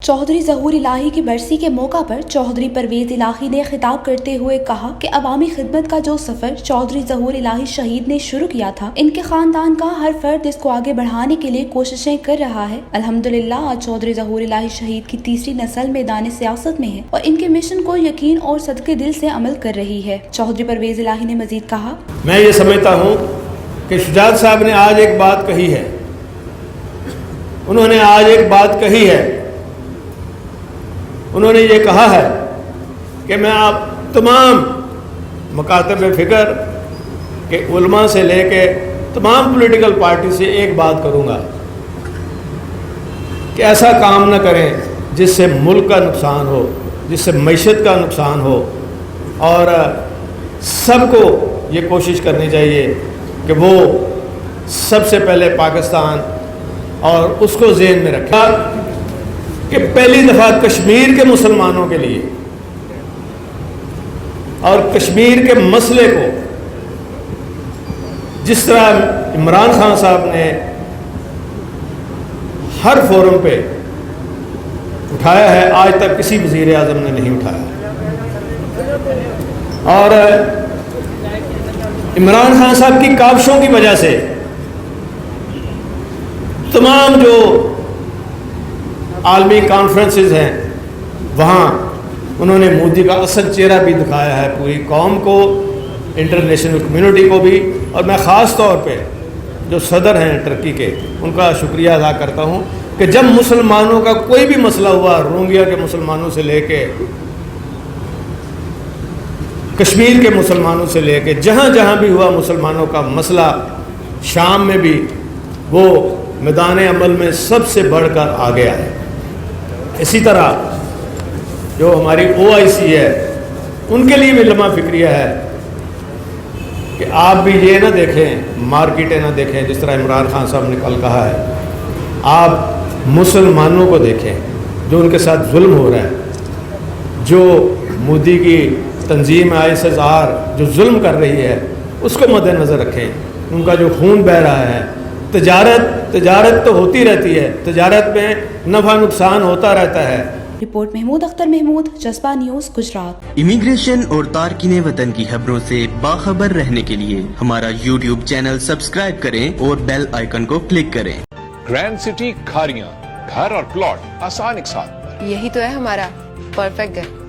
चौधरी ज़हूर इलाही की बरसी के मौका पर चौधरी परवेज इलाही ने खिताब करते हुए कहा कि अवामी खिदमत का जो सफर चौधरी ज़हूर इलाही शहीद ने शुरू किया था, इनके खानदान का हर फर्द इसको आगे बढ़ाने के लिए कोशिशें कर रहा है। अल्हम्दुलिल्लाह आज चौधरी ज़हूर इलाही शहीद की तीसरी नस्ल मैदान सियासत में है और इनके मिशन को यकीन और सदके दिल से अमल कर रही है। चौधरी परवेज इलाही ने मजीद कहा, मैं ये समझता हूँ कि शुजात साहब ने आज एक बात कही है, उन्होंने आज एक बात कही है, उन्होंने ये कहा है कि मैं आप तमाम मकातब फ़िक्र के उलमा से लेके तमाम पॉलिटिकल पार्टी से एक बात करूँगा कि ऐसा काम न करें जिससे मुल्क का नुकसान हो, जिससे मईशत का नुकसान हो, और सबको ये कोशिश करनी चाहिए कि वो सबसे पहले पाकिस्तान और उसको ज़हन में रखा कि पहली दफ़ा कश्मीर के मुसलमानों के लिए और कश्मीर के मसले को जिस तरह इमरान खान साहब ने हर फोरम पे उठाया है, आज तक किसी वज़ीर आज़म ने नहीं उठाया। और इमरान खान साहब की काविशों की वजह से तमाम जो आलमी कॉन्फ्रेंसेस हैं वहाँ उन्होंने मोदी का असल चेहरा भी दिखाया है पूरी कौम को, इंटरनेशनल कम्युनिटी को भी। और मैं ख़ास तौर पे जो सदर हैं टर्की के, उनका शुक्रिया अदा करता हूँ कि जब मुसलमानों का कोई भी मसला हुआ, रोहिंग्या के मुसलमानों से लेके कश्मीर के मुसलमानों से लेके जहाँ जहाँ भी हुआ मुसलमानों का मसला, शाम में भी वो मैदान अमल में सबसे बढ़कर आ गया है। इसी तरह जो हमारी OIC है, उनके लिए भी लम्हा फिक्रिया है कि आप भी ये ना देखें, मार्केटें ना देखें, जिस तरह इमरान खान साहब ने कल कहा है, आप मुसलमानों को देखें जो उनके साथ जुल्म हो रहा है, जो मोदी की तंजीम ISIS-R जो जुल्म कर रही है उसको मद्देनज़र रखें, उनका जो खून बह रहा है। तजारत तो होती रहती है, तजारत में नफ़ा नुकसान होता रहता है। रिपोर्ट महमूद अख्तर महमूद, जज्बा न्यूज़, गुजरात। इमिग्रेशन और तारकीने वतन की खबरों से बाखबर रहने के लिए हमारा YouTube चैनल सब्सक्राइब करें और बेल आइकन को क्लिक करें। ग्रैंड सिटी खारियां, घर और प्लॉट आसान एक साथ। यही तो है हमारा परफेक्ट घर।